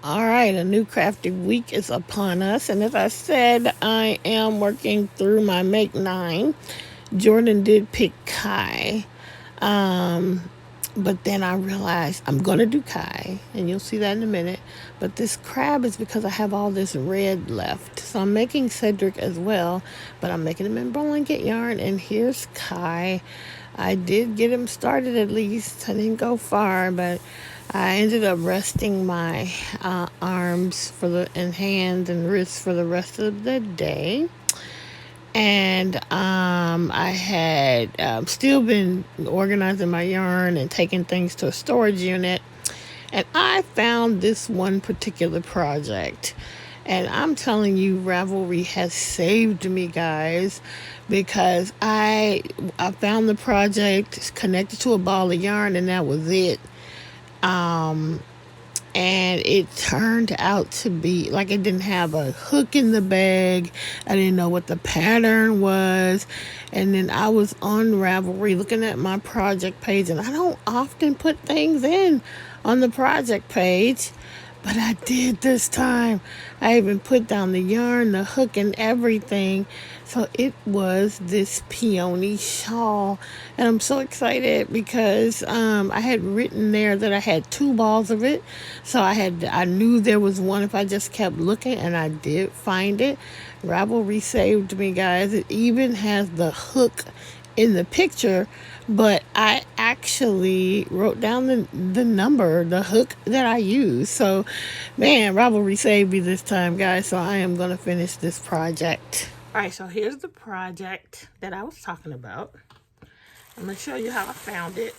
All right, a new crafty week is upon us, and as I said, I am working through my Make 9. Jordan did pick Kai, um, but then I realized I'm gonna do Kai, and you'll see that in a minute. But this crab is because I have all this red left, so I'm making Cedric as well, but I'm making him in blanket yarn. And here's Kai. I did get him started at least. I didn't go far, but I ended up resting my arms and hands and wrists for the rest of the day. And I had still been organizing my yarn and taking things to a storage unit. And I found this one particular project. And I'm telling you, Ravelry has saved me, guys, because I found the project connected to a ball of yarn, and that was it. Um, and it turned out to be like it didn't have a hook in the bag. I didn't know what the pattern was. And then I was on Ravelry looking at my project page, and I don't often put things in on the project page, but I did this time. I even put down the yarn, the hook, and everything. So it was this peony shawl. And I'm so excited because I had written there that I had 2 balls of it. So I knew there was one if I just kept looking, and I did find it. Ravelry saved me, guys. It even has the hook in the picture, but I actually wrote down the number, the hook that I used. So, man, Ravelry saved me this time, guys. So I am going to finish this project. All right, so here's the project that I was talking about. I'm going to show you how I found it.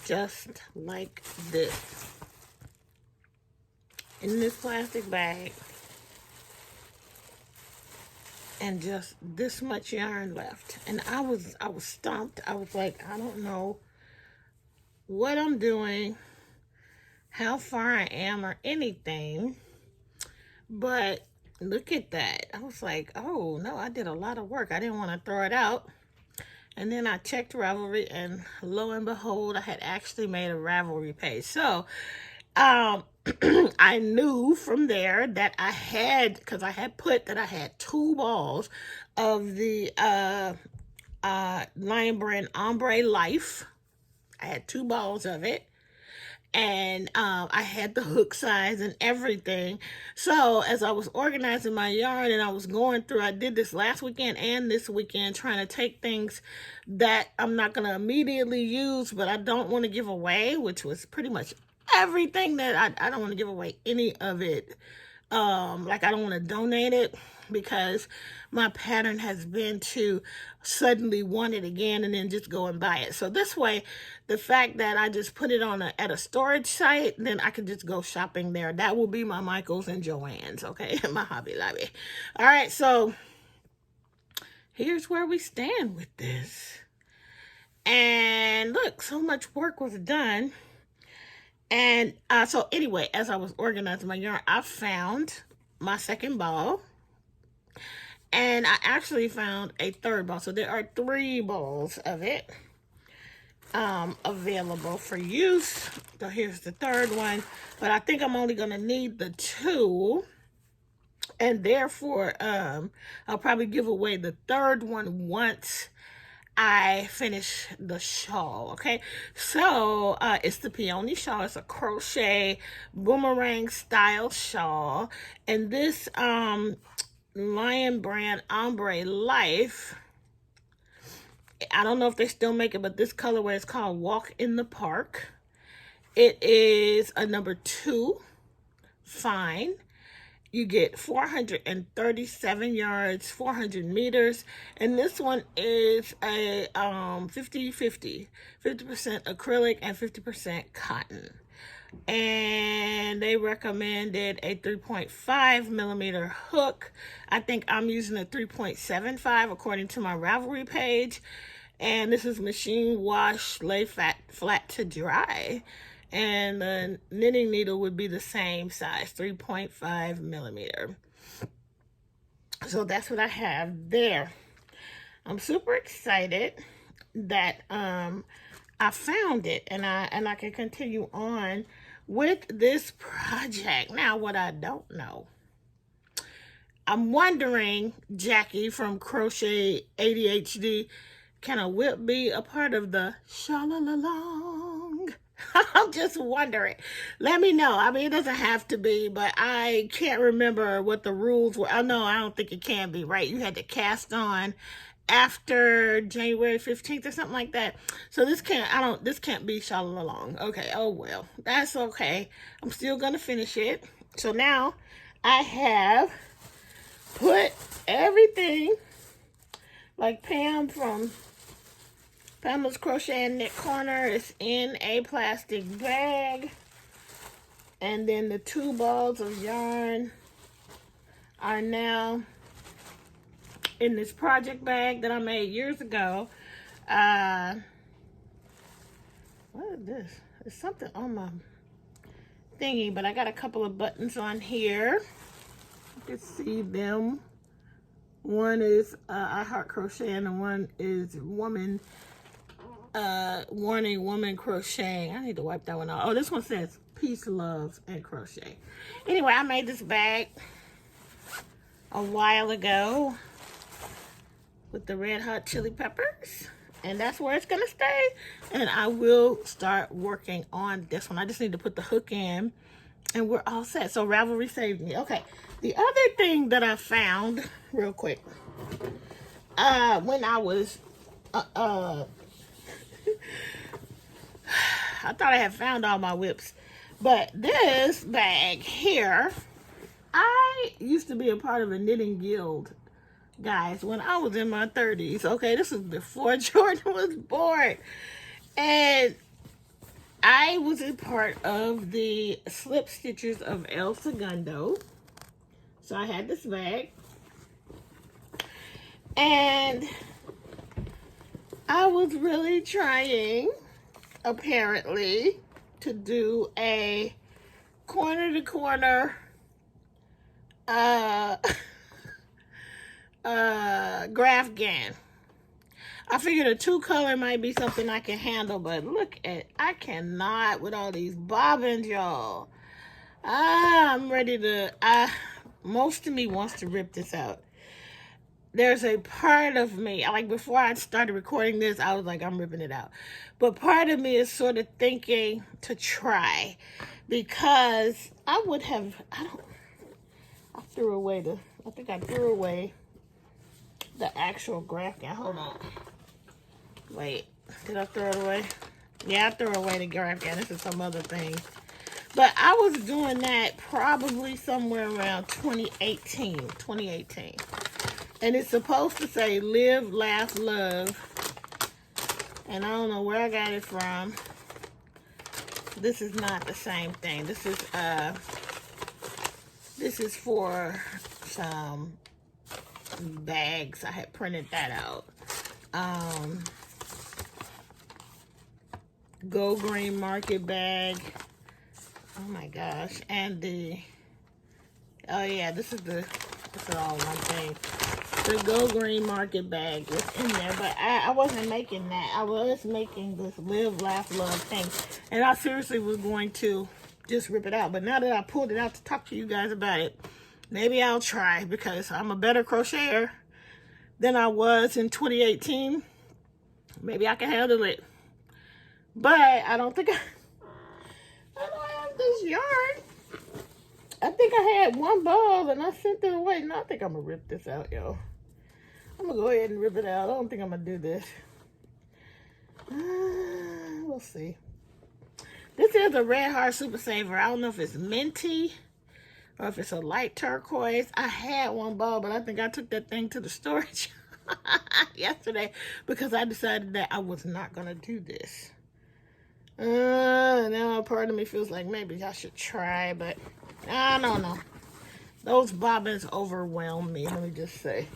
Just like this. In this plastic bag. And just this much yarn left. And I was stumped. I was like, I don't know what I'm doing, how far I am, or anything. But look at that. I was like, oh no, I did a lot of work. I didn't want to throw it out. And then I checked Ravelry, and lo and behold, I had actually made a Ravelry page. So I knew from there that I had, because I had put that I had 2 balls of the Lion Brand Ombre Life. I had 2 balls of it. And I had the hook size and everything. So as I was organizing my yarn and I was going through, I did this last weekend and this weekend, trying to take things that I'm not going to immediately use, but I don't want to give away, which was pretty much everything that I don't want to give away any of it. Like I don't want to donate it, because my pattern has been to suddenly want it again and then just go and buy it. So this way, the fact that I just put it on at a storage site, then I can just go shopping there. That will be my Michael's and Joann's, okay? My Hobby Lobby. All right, so here's where we stand with this. And look, so much work was done. And so anyway, as I was organizing my yarn, I found my second ball. And I actually found a third ball. So there are 3 balls of it available for use. So here's the third one. But I think I'm only going to need the 2. And therefore, I'll probably give away the third one once I finish the shawl, okay? So, it's the peony shawl. It's a crochet boomerang style shawl. And this, Lion Brand Ombre Life, I don't know if they still make it, but this colorway is called Walk in the Park. It is a number 2 fine. You get 437 yards, 400 meters, and this one is a 50-50, 50% acrylic and 50% cotton. And they recommended a 3.5 millimeter hook. I think I'm using a 3.75 according to my Ravelry page. And this is machine wash, lay flat to dry. And the knitting needle would be the same size, 3.5 millimeter. So that's what I have there. I'm super excited that I found it, and I can continue on with this project. Now, what I don't know, I'm wondering, Jackie from Crochet ADHD, can a whip be a part of the shawl-along? I'm just wondering. Let me know. I mean, it doesn't have to be, but I can't remember what the rules were. Oh, no, I don't think it can be, right? You had to cast on after January 15th or something like that. So this can't be shawl-along. Okay, oh well. That's okay. I'm still going to finish it. So now I have put everything, like Pam from Pamela's Crochet and Knit Corner, is in a plastic bag. And then the 2 balls of yarn are now in this project bag that I made years ago. What is this? There's something on my thingy, but I got a couple of buttons on here. You can see them. One is I Heart Crochet, and the one is Woman Warning Woman Crocheting. I need to wipe that one out. Oh, this one says Peace, Love, and Crochet. Anyway, I made this bag a while ago with the red hot chili peppers, and that's where it's gonna stay. And I will start working on this one. I just need to put the hook in, and we're all set. So Ravelry saved me. Okay, the other thing that I found real quick, when I was I thought I had found all my whips, but this bag here, I used to be a part of a knitting guild, guys, when I was in my 30s. Okay, this is before Jordan was born. And I was a part of the Slip Stitchers of El Segundo. So I had this bag. And I was really trying, apparently, to do a corner-to-corner graph gan. I figured a 2-color might be something I can handle, but look at, I cannot with all these bobbins, y'all. I'm ready to, most of me wants to rip this out. There's a part of me, like before I started recording this, I was like, I'm ripping it out. But part of me is sort of thinking to try, because I would have, I threw away I think I threw away the actual graph gan. Hold on. Wait, did I throw it away? Yeah, I threw away the graph gan. This is some other thing. But I was doing that probably somewhere around 2018. And it's supposed to say live, laugh, love. And I don't know where I got it from. This is not the same thing. This is for some bags. I had printed that out. Go Green Market bag. Oh my gosh. And oh yeah, this is all one thing. The Go Green Market bag was in there, but I wasn't making that. I was making this live, laugh, love thing. And I seriously was going to just rip it out. But now that I pulled it out to talk to you guys about it, maybe I'll try, because I'm a better crocheter than I was in 2018. Maybe I can handle it. But I don't think I don't have this yarn. I think I had one ball and I sent it away. No, I think I'm going to rip this out, y'all. I'm going to go ahead and rip it out. I don't think I'm going to do this. We'll see. This is a Red Heart Super Saver. I don't know if it's minty or if it's a light turquoise. I had one ball, but I think I took that thing to the storage yesterday because I decided that I was not going to do this. Now a part of me feels like maybe I should try, but I don't know. Those bobbins overwhelm me, let me just say.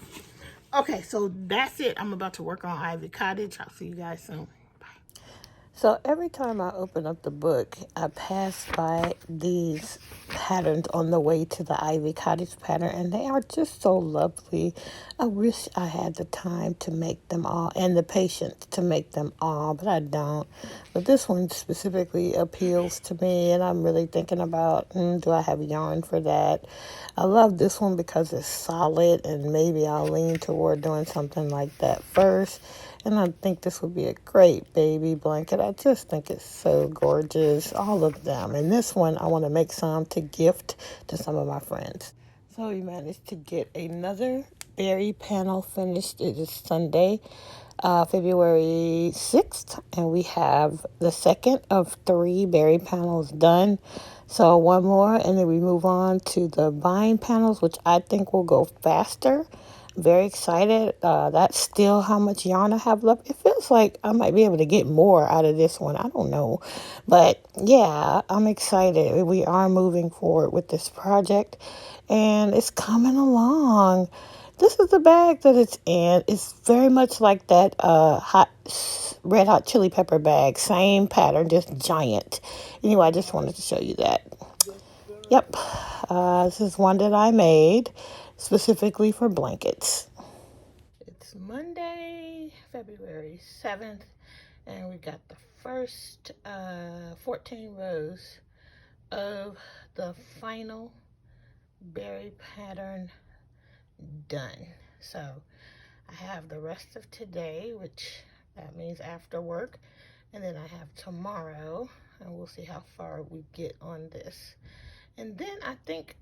Okay, so that's it. I'm about to work on Ivy Cottage. I'll see you guys soon. Bye. So every time I open up the book, I pass by these patterns on the way to the Ivy Cottage pattern, and they are just so lovely. I wish I had the time to make them all and the patience to make them all, but I don't. But this one specifically appeals to me, and I'm really thinking about, do I have yarn for that? I love this one because it's solid, and maybe I'll lean toward doing something like that first. And I think this would be a great baby blanket. I just think it's so gorgeous, all of them. And this one, I want to make some to gift to some of my friends. So we managed to get another berry panel finished. It is Sunday, February 6th, and we have the second of 3 berry panels done. So one more, and then we move on to the vine panels, which I think will go faster. Very excited. That's still how much yarn I have left. It feels like I might be able to get more out of this one. I don't know. But yeah, I'm excited. We are moving forward with this project, and it's coming along. This is the bag that it's in. It's very much like that red hot chili pepper bag. Same pattern, just giant. Anyway, I just wanted to show you that. Yep. This is one that I made specifically for blankets. It's Monday, February 7th, and we got the first 14 rows of the final berry pattern done. So I have the rest of today, which that means after work, and then I have tomorrow, and we'll see how far we get on this. And then I think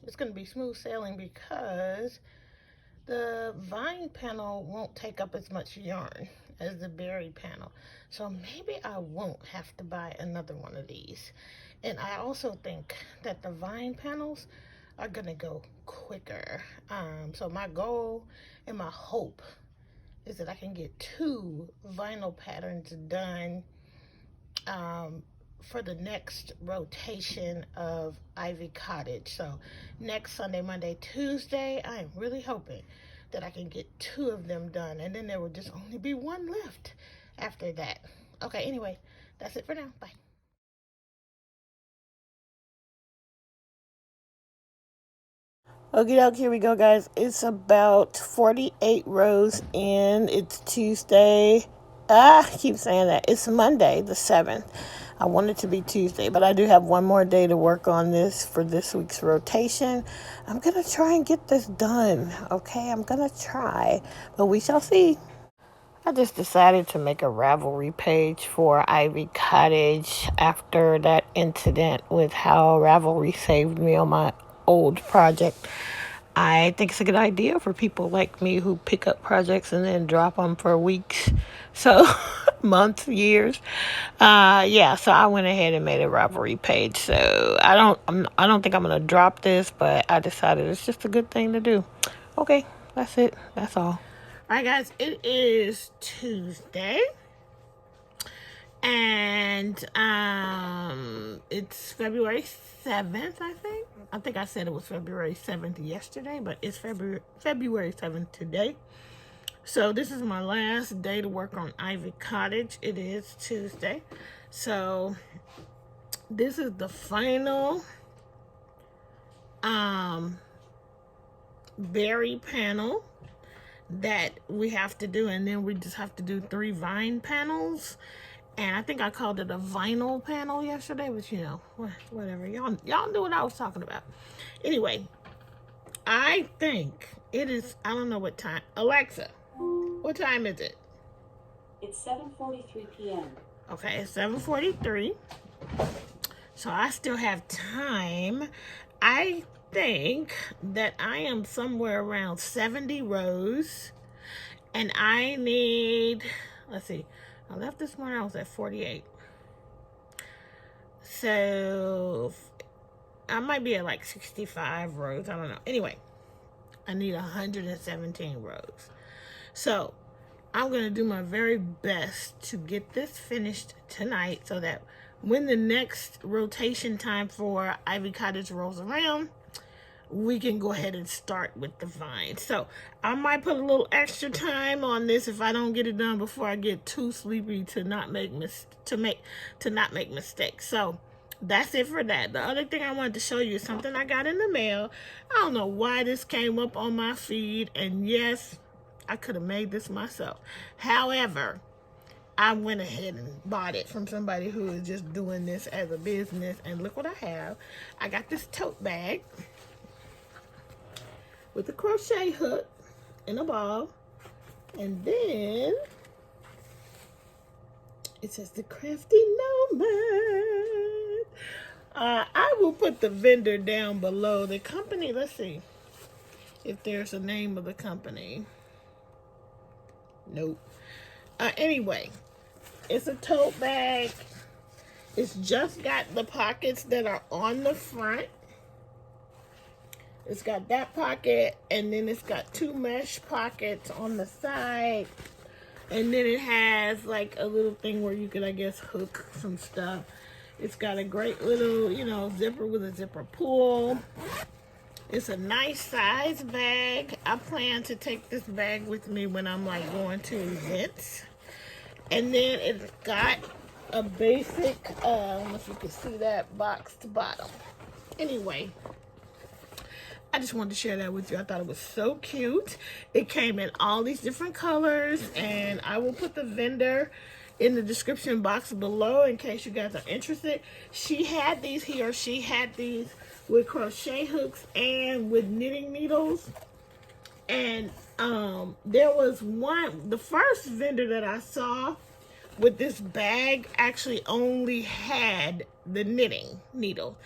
it's going to be smooth sailing because the vine panel won't take up as much yarn as the berry panel. So maybe I won't have to buy another one of these. And I also think that the vine panels are going to go quicker. So my goal and my hope is that I can get 2 vinyl patterns done for the next rotation of Ivy Cottage. So next Sunday, Monday, Tuesday, I am really hoping that I can get 2 of them done, and then there will just only be 1 left after that. Okay, anyway, that's it for now. Bye. Okay, here we go, guys. It's about 48 rows in. It's Tuesday. I keep saying that. It's Monday, the 7th. I want it to be Tuesday, but I do have one more day to work on this for this week's rotation. I'm going to try and get this done, okay? I'm going to try, but we shall see. I just decided to make a Ravelry page for Ivy Cottage after that incident with how Ravelry saved me on my old project. I think it's a good idea for people like me who pick up projects and then drop them for weeks, so months, years. Yeah, so I went ahead and made a Ravelry page. So I don't think I'm gonna drop this, but I decided it's just a good thing to do. Okay, that's it. That's all. All right, guys, it is Tuesday, and it's February 7th, I think. I think I said it was February 7th yesterday, but it's February 7th today. So this is my last day to work on Ivy Cottage. It is Tuesday. So this is the final berry panel that we have to do, and then we just have to do 3 vine panels. And I think I called it a vinyl panel yesterday, but you know, whatever. Y'all knew what I was talking about. Anyway, I think it is, I don't know what time. Alexa, what time is it? It's 7:43 p.m. Okay, it's 7:43. So I still have time. I think that I am somewhere around 70 rows. And I need, let's see, I left this morning, I was at 48. So I might be at like 65 rows. I don't know. Anyway, I need 117 rows. So I'm going to do my very best to get this finished tonight so that when the next rotation time for Ivy Cottage rolls around, we can go ahead and start with the vine. So I might put a little extra time on this if I don't get it done before I get too sleepy to not make mistakes. So that's it for that. The other thing I wanted to show you is something I got in the mail. I don't know why this came up on my feed, and yes, I could have made this myself. However, I went ahead and bought it from somebody who is just doing this as a business, and look what I have. I got this tote bag with a crochet hook and a ball, and then it says the Crafty Nomad. I will put the vendor down below. The company, let's see if there's a name of the company. Nope. Anyway, it's a tote bag. It's just got the pockets that are on the front. It's got that pocket, and then it's got two mesh pockets on the side. And then it has like a little thing where you could, I guess, hook some stuff. It's got a great little, zipper with a zipper pull. It's a nice size bag. I plan to take this bag with me when I'm like going to events. And then it's got a basic, I don't know if you can see that, boxed bottom. Anyway, I just wanted to share that with you. I thought it was so cute. It came in all these different colors, and I will put the vendor in the description box below in case you guys are interested. She had these with crochet hooks and with knitting needles. And there was the first vendor that I saw with this bag actually only had the knitting needle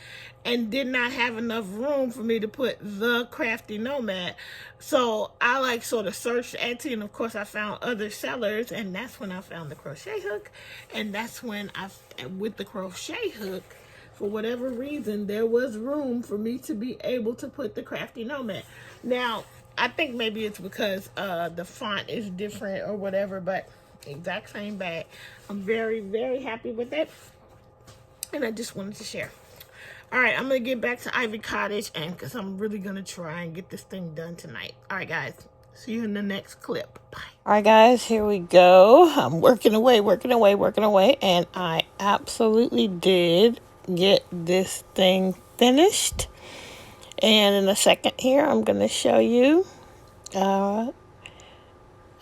and did not have enough room for me to put the Crafty Nomad. So I sort of searched Etsy, and of course I found other sellers, and that's when I found the crochet hook. And that's when with the crochet hook, for whatever reason, there was room for me to be able to put the Crafty Nomad. Now, I think maybe it's because the font is different or whatever, but exact same bag. I'm very, very happy with it, and I just wanted to share. All right, I'm gonna get back to Ivy Cottage, and because I'm really gonna try and get this thing done tonight. All right, guys, see you in the next clip. Bye. All right, guys, here we go. I'm working away, and I absolutely did get this thing finished. And in a second here, I'm gonna show you.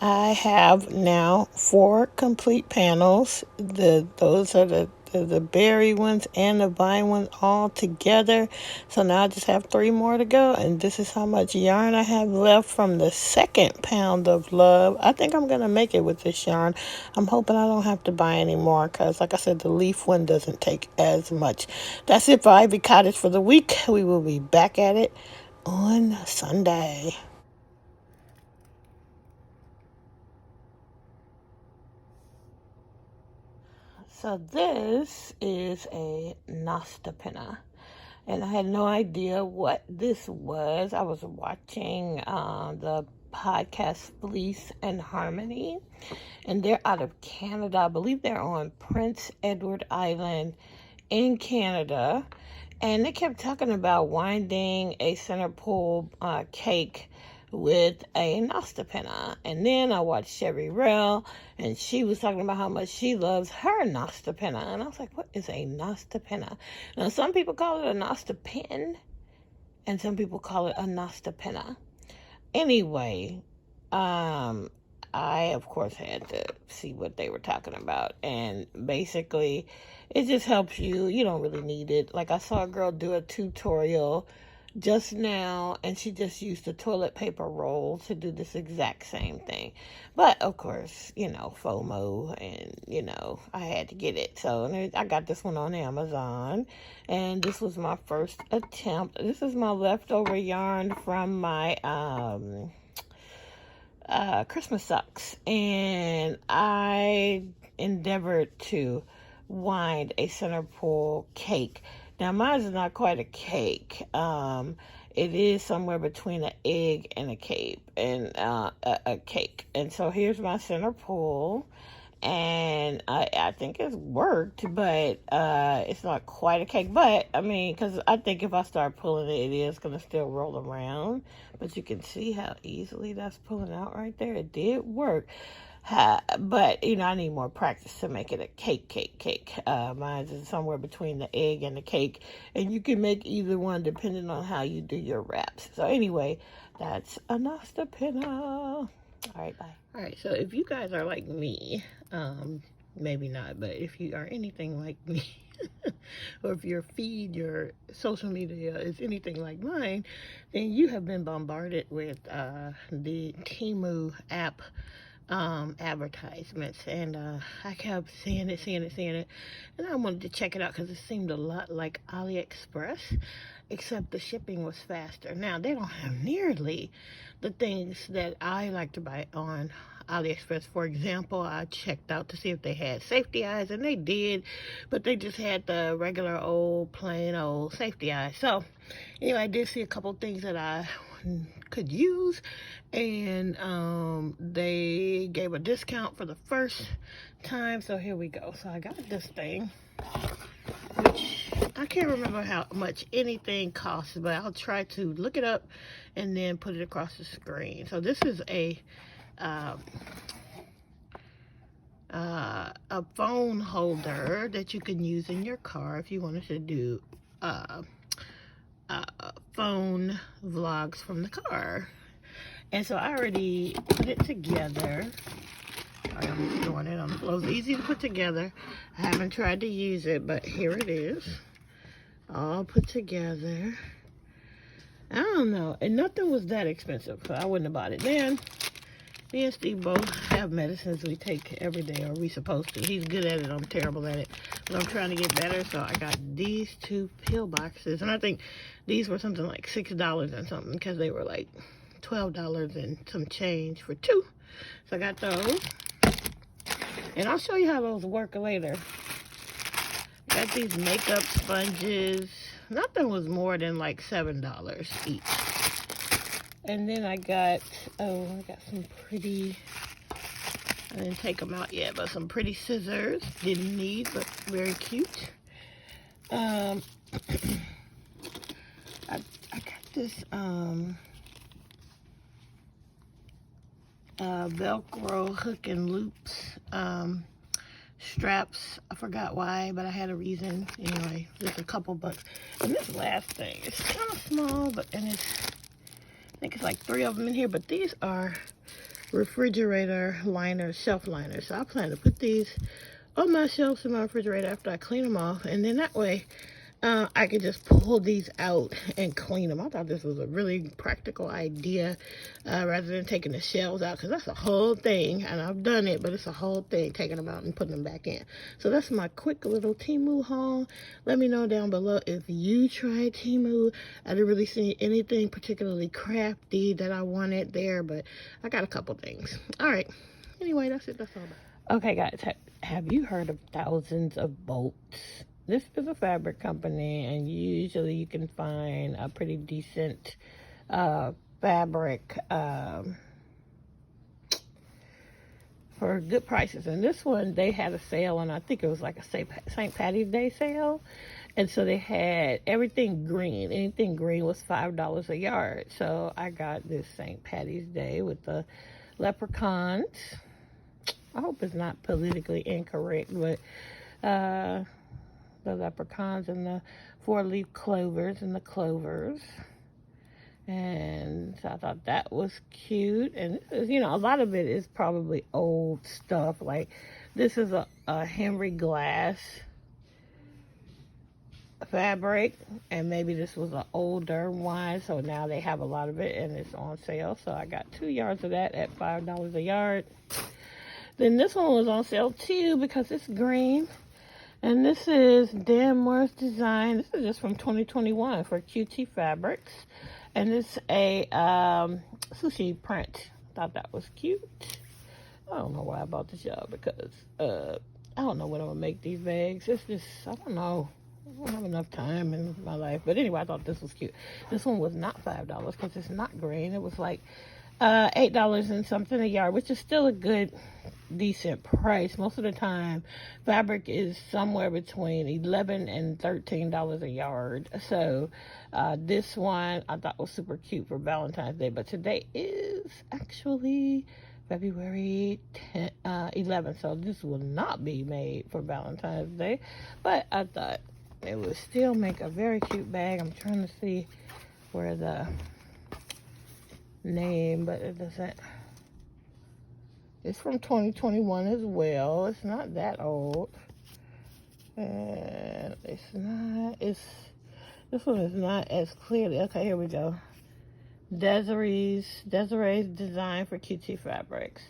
I have now 4 complete panels. Those are the berry ones and the vine ones all together. So now I just have 3 more to go, and this is how much yarn I have left from the second pound of love. I think I'm gonna make it with this yarn. I'm hoping I don't have to buy any more because, like I said, the leaf one doesn't take as much. That's it for Ivy Cottage for the week. We will be back at it on Sunday. So this is a Nasta pinna, and I had no idea what this was. I was watching the podcast Fleece and Harmony, and they're out of Canada. I believe they're on Prince Edward Island in Canada, and they kept talking about winding a center pull cake with a Nasta pinna. And then I watched Sherry Rell, and she was talking about how much she loves her Nasta pinna. And I was like, what is a Nasta pinna? Now, some people call it a Nasta pin, and some people call it a Nasta pinna. Anyway, I, of course, had to see what they were talking about. And basically, it just helps you. You don't really need it. Like, I saw a girl do a tutorial just now, and she just used the toilet paper roll to do this exact same thing. But of course, FOMO, and I had to get it. So I got this one on Amazon, and this was my first attempt. This is my leftover yarn from my Christmas socks, and I endeavored to wind a center pull cake. Now, mine is not quite a cake. It is somewhere between an egg and a cake. And so here's my center pull. and I think it's worked, but it's not quite a cake. But I mean, because I think if I start pulling it, it is gonna still roll around. But you can see how easily that's pulling out right there. It did work. But you know, I need more practice to make it a cake. Mine's is somewhere between the egg and the cake, and you can make either one depending on how you do your wraps. So anyway, that's a Nasta Pinna. All right, bye. All right, so if you guys are like me, maybe not, but if you are anything like me, or if your feed, your social media is anything like mine, then you have been bombarded with the Temu app advertisements, and I kept seeing it, and I wanted to check it out because it seemed a lot like AliExpress, except the shipping was faster. Now, they don't have nearly the things that I like to buy on AliExpress. For example, I checked out to see if they had safety eyes, and they did, but they just had the regular old, plain old safety eyes. So, anyway, I did see a couple things that I could use, and they gave a discount for the first time, so here we go. So I got this thing, which I can't remember how much anything costs, but I'll try to look it up and then put it across the screen. So this is a phone holder that you can use in your car if you wanted to do phone vlogs from the car. And so I already put it together. I'm doing it on the floor. It's easy to put together. I haven't tried to use it, but here it is, all put together. I don't know, and nothing was that expensive, so I wouldn't have bought it. Then me and Steve both have medicines we take every day, or we supposed to. He's good at it, I'm terrible at it, but I'm trying to get better. So I got these two pill boxes, and I think these were something like $6 and something, because they were like $12 and some change for two. So I got those, and I'll show you how those work later. Got these makeup sponges. Nothing was more than like $7 each. And then I got some pretty, I didn't take them out yet, but some pretty scissors. Didn't need, but very cute. I got this Velcro hook and loops straps. I forgot why, but I had a reason. Anyway, just a couple bucks. And this last thing is kind of small, but I think it's like 3 of them in here, but these are refrigerator liners, shelf liners. So I plan to put these on my shelves in my refrigerator after I clean them off, and then that way I could just pull these out and clean them. I thought this was a really practical idea, rather than taking the shelves out, because that's a whole thing, and I've done it, but it's a whole thing taking them out and putting them back in. So that's my quick little Temu haul. Let me know down below if you tried Temu. I didn't really see anything particularly crafty that I wanted there, but I got a couple things. All right. Anyway, that's it. That's all about. Okay, guys, have you heard of Thousands of Bolts? This is a fabric company, and usually you can find a pretty decent fabric for good prices. And this one, they had a sale, and I think it was like a St. Patty's Day sale. And so they had everything green. Anything green was $5 a yard. So I got this St. Patty's Day with the leprechauns. I hope it's not politically incorrect, but the leprechauns and the 4-leaf clovers and the clovers. And so I thought that was cute. And, you know, a lot of it is probably old stuff. Like, this is a Henry Glass fabric, and maybe this was an older one, so now they have a lot of it and it's on sale. So I got 2 yards of that at $5 a yard. Then this one was on sale too, because it's green. And this is Dan Moore's design. This is just from 2021 for QT Fabrics. And it's a sushi print. Thought that was cute. I don't know why I bought this, y'all, because I don't know when I'm going to make these bags. It's just, I don't know. I don't have enough time in my life. But anyway, I thought this was cute. This one was not $5 because it's not green. It was like $8 and something a yard, which is still a good decent price. Most of the time, fabric is somewhere between $11 and $13 a yard. So this one I thought was super cute for Valentine's Day. But today is actually February 11th, so this will not be made for Valentine's Day. But I thought it would still make a very cute bag. I'm trying to see where the name, but it doesn't. It's from 2021 as well. It's not that old. And this one is not as clearly. Okay, here we go. Desiree's Design for QT Fabrics.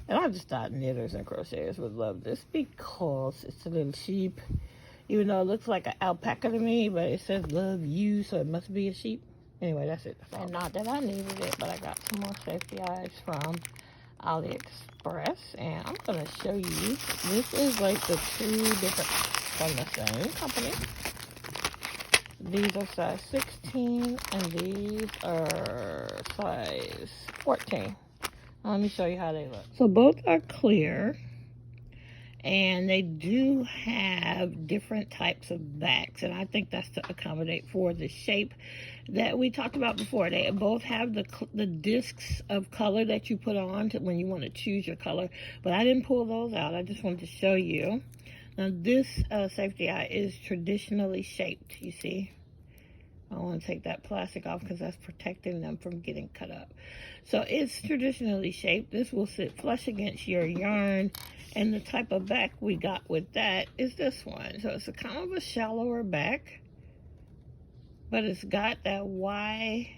And I just thought knitters and crocheters would love this because it's a little sheep. Even though it looks like an alpaca to me, but it says love you, so it must be a sheep. Anyway, that's it. And not that I needed it, but I got some more safety eyes from AliExpress. And I'm going to show you. This is like the two different from the same company. These are size 16 and these are size 14. Let me show you how they look. So both are clear. And they do have different types of backs, and I think that's to accommodate for the shape that we talked about before. They both have the discs of color that you put on when you want to choose your color, but I didn't pull those out. I just wanted to show you. Now this safety eye is traditionally shaped, you see. I want to take that plastic off because that's protecting them from getting cut up. So it's traditionally shaped. This will sit flush against your yarn. And the type of back we got with that is this one. So it's a kind of a shallower back. But it's got that Y,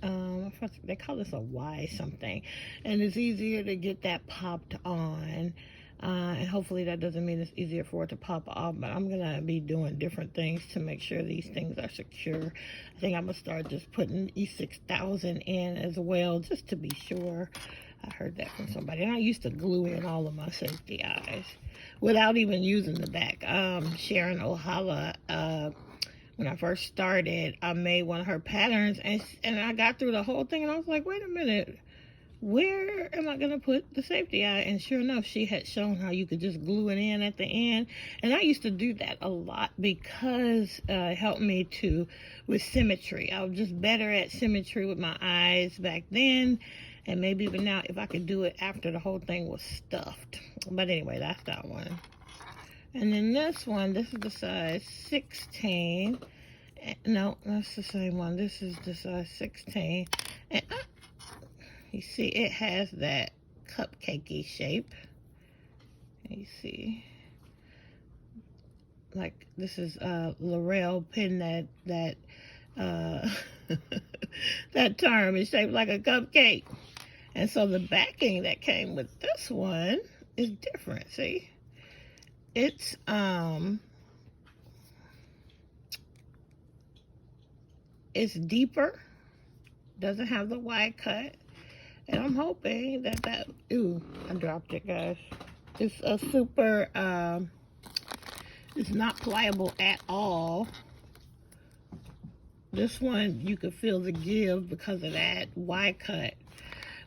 they call this a Y something. And it's easier to get that popped on. And hopefully that doesn't mean it's easier for it to pop off, but I'm going to be doing different things to make sure these things are secure. I think I'm going to start just putting E6000 in as well, just to be sure. I heard that from somebody. And I used to glue in all of my safety eyes without even using the back. Sharon Ohala, when I first started, I made one of her patterns, and I got through the whole thing, and I was like, wait a minute. Where am I going to put the safety eye? And sure enough, she had shown how you could just glue it in at the end. And I used to do that a lot because it helped me with symmetry. I was just better at symmetry with my eyes back then. And maybe even now if I could do it after the whole thing was stuffed. But anyway, that's that one. And then this one, this is the size 16. No, that's the same one. This is the size 16. And you see, it has that cupcakey shape. You see, like this is L'Oreal pin that that term is shaped like a cupcake. And so the backing that came with this one is different. See, it's deeper. Doesn't have the wide cut. And I'm hoping that, ooh, I dropped it, guys. It's a super, it's not pliable at all. This one, you could feel the give because of that wide cut.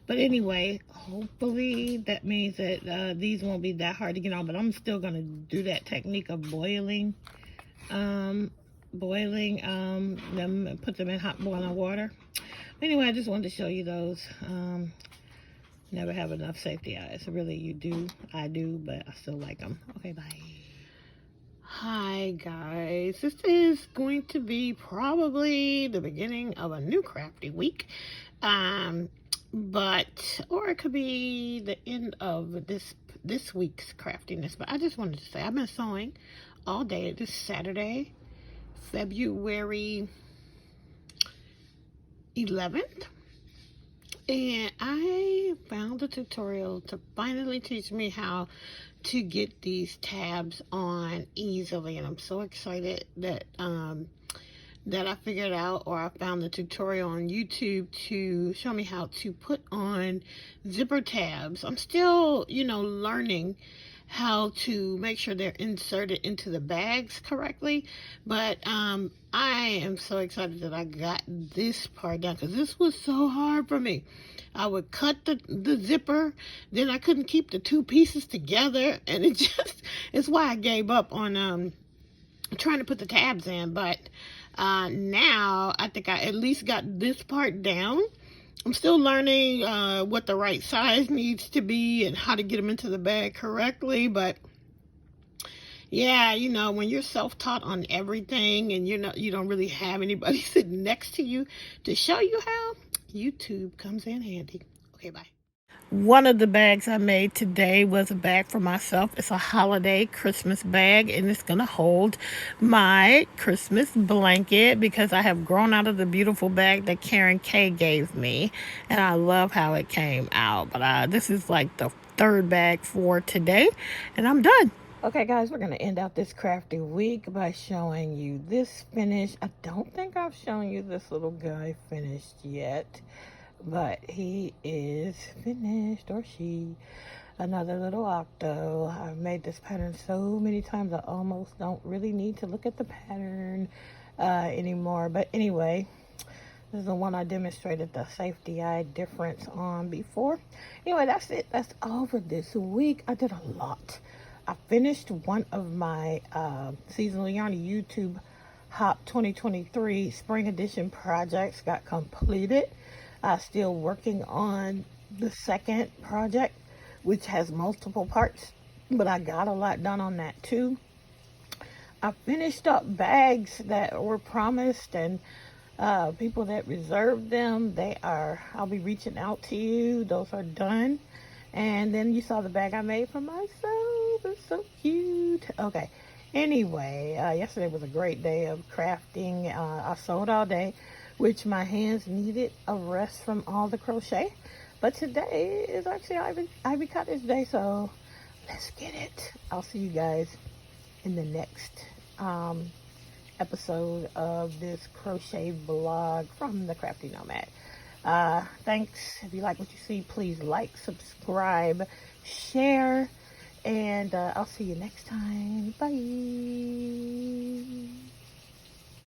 But anyway, hopefully that means that these won't be that hard to get on. But I'm still going to do that technique of boiling them and put them in hot boiling water. Anyway, I just wanted to show you those. Never have enough safety eyes. Really, you do. I do, but I still like them. Okay, bye. Hi, guys. This is going to be probably the beginning of a new crafty week. Or it could be the end of this week's craftiness. But I just wanted to say I've been sewing all day. This Saturday, February 11th, and I found a tutorial to finally teach me how to get these tabs on easily, and I'm so excited that I figured out, or I found the tutorial on YouTube to show me how to put on zipper tabs. I'm still, learning how to make sure they're inserted into the bags correctly. But I am so excited that I got this part done, because this was so hard for me. I would cut the zipper, then I couldn't keep the two pieces together, and it's why I gave up on trying to put the tabs in. But now I think I at least got this part down. I'm still learning what the right size needs to be and how to get them into the bag correctly. But yeah, you know, when you're self-taught on everything and you don't really have anybody sitting next to you to show you how, YouTube comes in handy. Okay, bye. One of the bags I made today was a bag for myself. It's a holiday Christmas bag, and it's going to hold my Christmas blanket, because I have grown out of the beautiful bag that Karen K gave me, and I love how it came out. But this is like the third bag for today, and I'm done. Okay, guys, we're going to end out this crafty week by showing you this finish. I don't think I've shown you this little guy finished yet, but he is finished, or she. Another little Octo. I've made this pattern so many times I almost don't really need to look at the pattern anymore. But anyway, this is the one I demonstrated the safety eye difference on before. Anyway, that's it. That's all for this week. I did a lot. I finished one of my Seasonal Yarn YouTube Hop 2023 Spring Edition projects. Got completed. Still working on the second project, which has multiple parts, but I got a lot done on that too. I finished up bags that were promised, and people that reserved them, I'll be reaching out to you. Those are done. And then you saw the bag I made for myself. It's so cute. Okay. Anyway, yesterday was a great day of crafting. I sewed all day, which my hands needed a rest from all the crochet. But today is actually Ivy Cottage Day, so let's get it. I'll see you guys in the next episode of this crochet vlog from the Crafty Nomad. Thanks. If you like what you see, please like, subscribe, share, and I'll see you next time. Bye.